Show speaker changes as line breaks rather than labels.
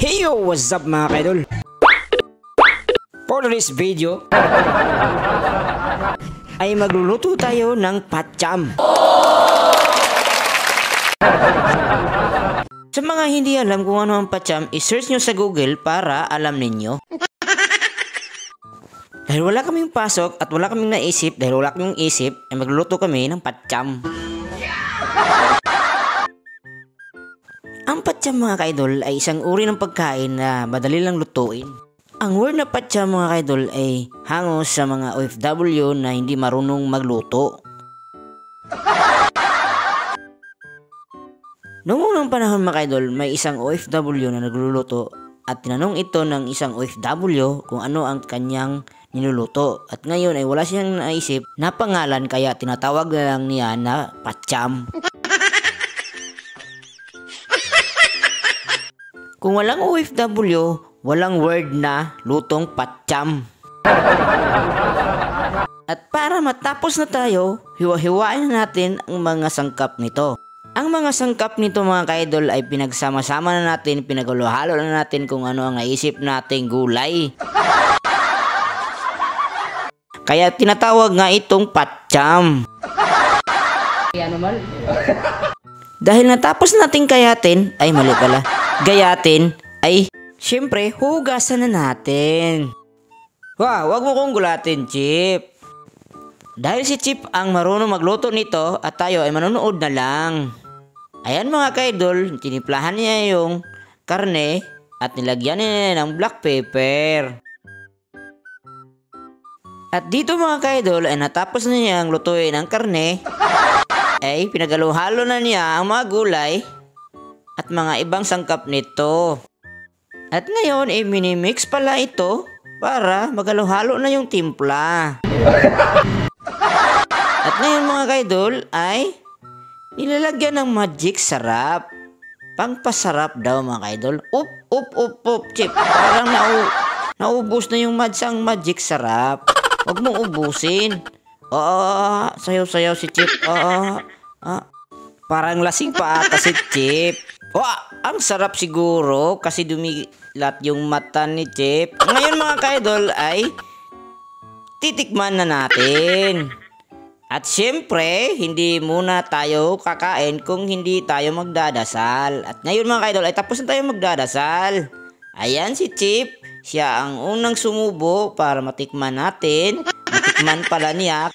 Hey yo, what's up mga kaidol? For this video ay magluluto tayo ng patcham. Sa mga hindi alam kung ano ang patcham, i-search nyo sa Google para alam ninyo. Dahil wala kaming pasok at wala kaming naisip, dahil wala kaming isip, ay magluluto kami ng patcham. Ang patcham mga kaidol ay isang uri ng pagkain na madali lang lutuin. Ang word na patcham mga kaidol ay hango sa mga OFW na hindi marunong magluto. Noong unang panahon mga kaidol, may isang OFW na nagluluto at tinanong ito ng isang OFW kung ano ang kanyang niluluto. At ngayon ay wala siyang naisip na pangalan kaya tinatawag na lang niya na patcham. Kung walang OFW, walang word na lutong patcham. At para matapos na tayo, hiwa-hiwain na natin ang mga sangkap nito. Ang mga sangkap nito mga kaidol ay pinagsama-sama na natin, pinaghalo-halo na natin kung ano ang naisip nating gulay. Kaya tinatawag nga itong patcham. Dahil natapos nating kayatin, ay mali pala, gayatin, ay syempre hugasan na natin. Wag mo kong gulatin, Chip. Dahil si Chip ang marunong magluto nito at tayo ay manonood na lang. Ayan mga kaidol, tiniplahan niya yung karne at nilagyan niya ng black pepper. At dito mga kaidol ay natapos na niyang lutuin ang karne, ay pinagalo-halo na niya ang mga gulay at mga ibang sangkap nito. At ngayon ay minimix pala ito para magalo-halo na yung timpla. At ngayon mga kaidol ay nilalagyan ng magic sarap. Pangpasarap daw mga kaidol. Chip. Parang naubos na yung madsang magic sarap. Huwag mong ubusin. Sayaw-sayaw si Chip. Parang lasing pa ata si Chip. Ang sarap siguro kasi dumilat yung mata ni Chip. Ngayon mga kaidol ay titikman na natin. At syempre, hindi muna tayo kakain kung hindi tayo magdadasal. At ngayon mga kaidol ay tapos na tayo magdadasal. Ayan si Chip. Siya ang unang sumubo para matikman natin. Matikman pala niya.